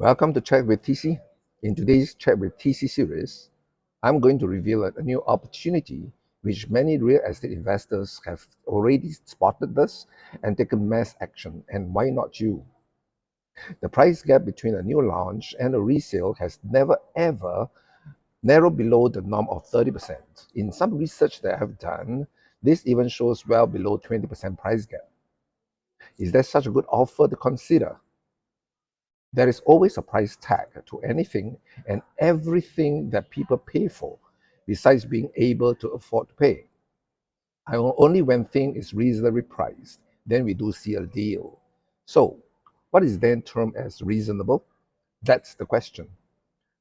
Welcome to Chat with TC. In today's Chat with TC series, I'm going to reveal a new opportunity which many real estate investors have already spotted this and taken mass action. And why not you? The price gap between a new launch and a resale has never ever narrowed below the norm of 30%. In some research that I've done, this even shows well below 20% price gap. Is that such a good offer to consider? There is always a price tag to anything and everything that people pay for, besides being able to afford to pay. Only when thing is reasonably priced, then we do see a deal. So, what is then termed as reasonable? That's the question.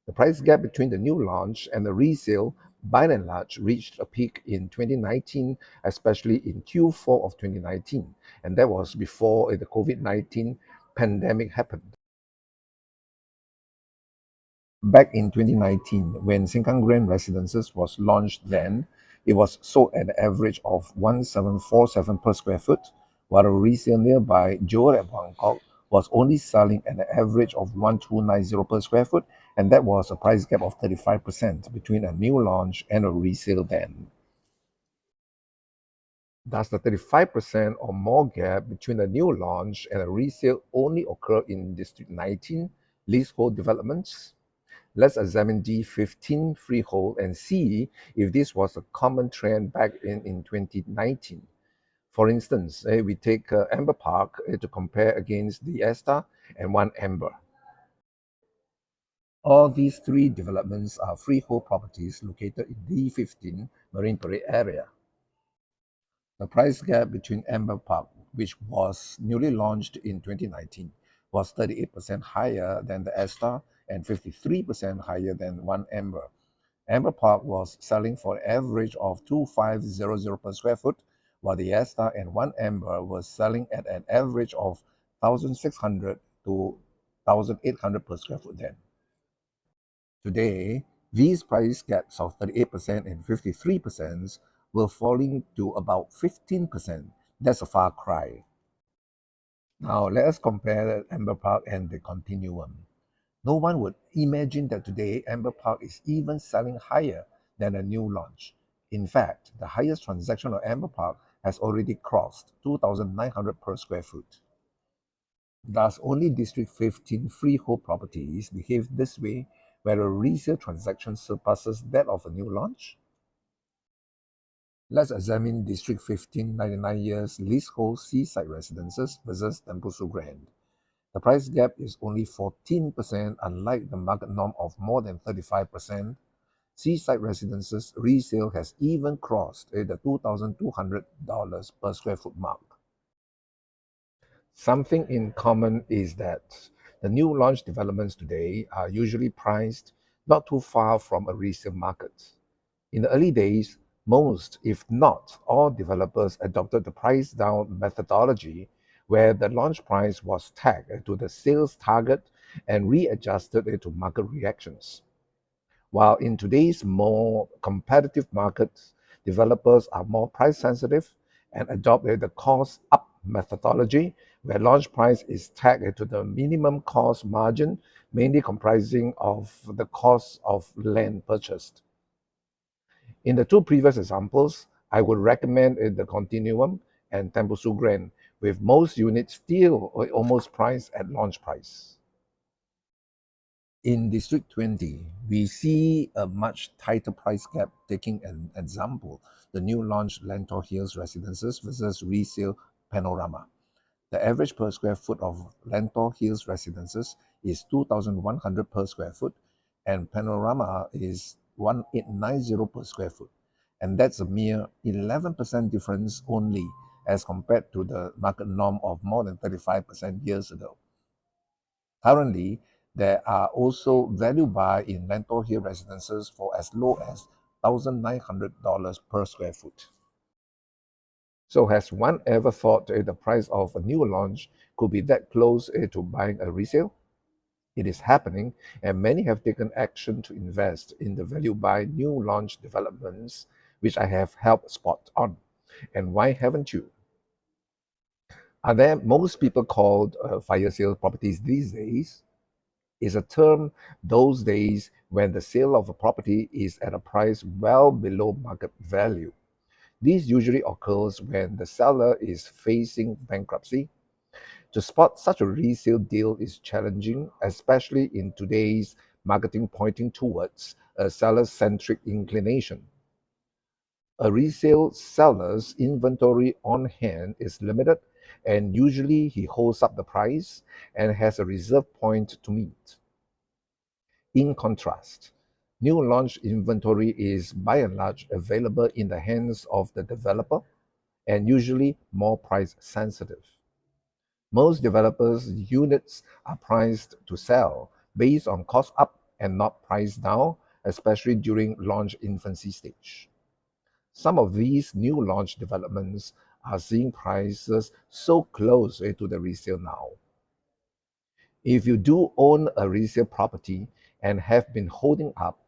The price gap between the new launch and the resale, by and large, reached a peak in 2019, especially in Q4 of 2019, and that was before the COVID-19 pandemic happened. Back in 2019, when Sengkang Grand Residences was launched then, it was sold at an average of 1747 per square foot, while a resale nearby, Joel at Bangkok, was only selling at an average of 1290 per square foot, and that was a price gap of 35% between a new launch and a resale then. Does the 35% or more gap between a new launch and a resale only occur in District 19 leasehold developments? Let's examine D15 freehold and see if this was a common trend back in 2019. For instance, we take Amber Park to compare against the Esta and One Amber. All these three developments are freehold properties located in D15 Marine Parade area. The price gap between Amber Park, which was newly launched in 2019, was 38% higher than the Esta and 53% higher than One Amber. Amber Park was selling for an average of 2500 per square foot, while the Esta and One Amber was selling at an average of 1600 to 1800 per square foot then. Today, these price gaps of 38% and 53% were falling to about 15%. That's a far cry. Now, let us compare Amber Park and the Continuum. No one would imagine that today Amber Park is even selling higher than a new launch. In fact, the highest transaction of Amber Park has already crossed 2,900 per square foot. Thus, only District 15 freehold properties behave this way where a resale transaction surpasses that of a new launch? Let's examine District 15 99 years leasehold seaside residences versus Tembusu Grand. The price gap is only 14%, unlike the market norm of more than 35%. Seaside residences resale has even crossed the $2,200 per square foot mark. Something in common is that the new launch developments today are usually priced not too far from a resale market. In the early days, most, if not all, developers adopted the price down methodology where the launch price was tagged to the sales target and readjusted it to market reactions. While in today's more competitive markets, developers are more price sensitive and adopt the cost up methodology, where launch price is tagged to the minimum cost margin, mainly comprising of the cost of land purchased. In the two previous examples, I would recommend the Continuum and Tembusu Grand, with most units still almost priced at launch price. In District 20, we see a much tighter price gap. Taking an example, the new launch Lentor Hills Residences versus resale Panorama. The average per square foot of Lentor Hills Residences is 2,100 per square foot, and Panorama is 1,890 per square foot. And that's a mere 11% difference only as compared to the market norm of more than 35% years ago. Currently, there are also value buy in Lentor Hill Residences for as low as $1,900 per square foot. So has one ever thought the price of a new launch could be that close to buying a resale? It is happening, and many have taken action to invest in the value buy new launch developments, which I have helped spot on. And why haven't you? Are there most people called fire sale properties these days? is a term those days when the sale of a property is at a price well below market value. This usually occurs when the seller is facing bankruptcy. To spot such a resale deal is challenging, especially in today's marketing pointing towards a seller-centric inclination. A resale seller's inventory on hand is limited, and usually he holds up the price and has a reserve point to meet. In contrast, new launch inventory is by and large available in the hands of the developer and usually more price sensitive. Most developers' units are priced to sell based on cost up and not price down, especially during launch infancy stage. Some of these new launch developments are seeing prices so close to the resale now. If you do own a resale property and have been holding up,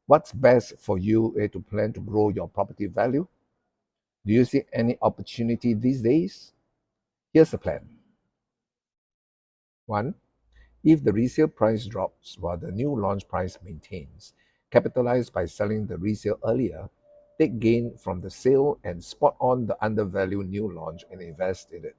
what's best for you to plan to grow your property value? Do you see any opportunity these days? Here's the plan. 1. If the resale price drops while the new launch price maintains, capitalize by selling the resale earlier, take gain from the sale and spot on the undervalued new launch and invest in it.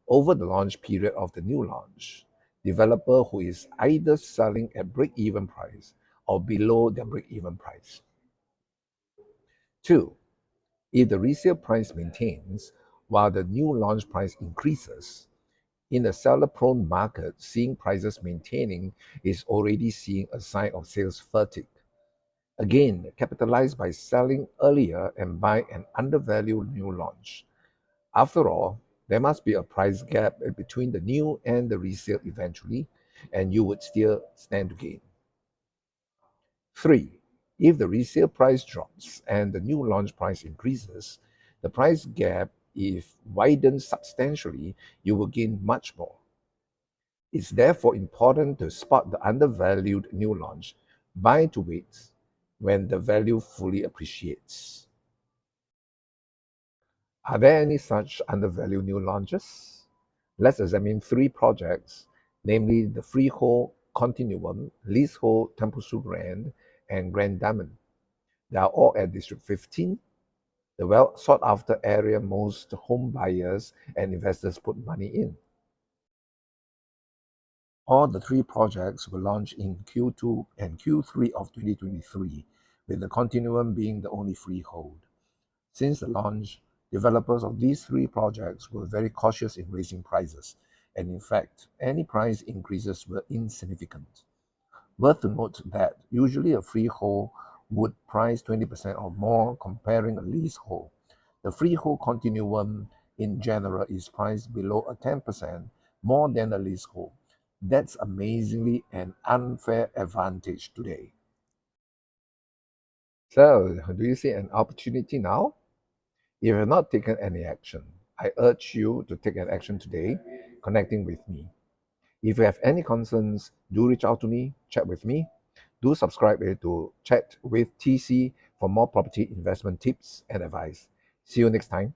Over the launch period of the new launch, developer who is either selling at break-even price or below their break-even price. 2. If the resale price maintains while the new launch price increases, in a seller-prone market, seeing prices maintaining is already seeing a sign of sales fatigue. Again, capitalize by selling earlier and buy an undervalued new launch. After all, there must be a price gap between the new and the resale eventually, and you would still stand to gain. 3. If the resale price drops and the new launch price increases, the price gap, if widened substantially, you will gain much more. It's therefore important to spot the undervalued new launch, buy to wait when the value fully appreciates. Are there any such undervalued new launches? Let's examine 3 projects, namely the Freehold Continuum, Leasehold Tembusu Grand, and Grand Diamond. They are all at District 15, the well sought after area most home buyers and investors put money in. All the 3 projects were launched in Q2 and Q3 of 2023, with the Continuum being the only freehold. Since the launch, developers of these 3 projects were very cautious in raising prices, and in fact, any price increases were insignificant. Worth to note that usually a freehold would price 20% or more comparing a leasehold. The freehold continuum in general is priced below a 10% more than a leasehold. That's amazingly an unfair advantage today. So, do you see an opportunity now? If you have not taken any action, I urge you to take an action today, connecting with me. If you have any concerns, do reach out to me, chat with me. Do subscribe to Chat with TC for more property investment tips and advice. See you next time.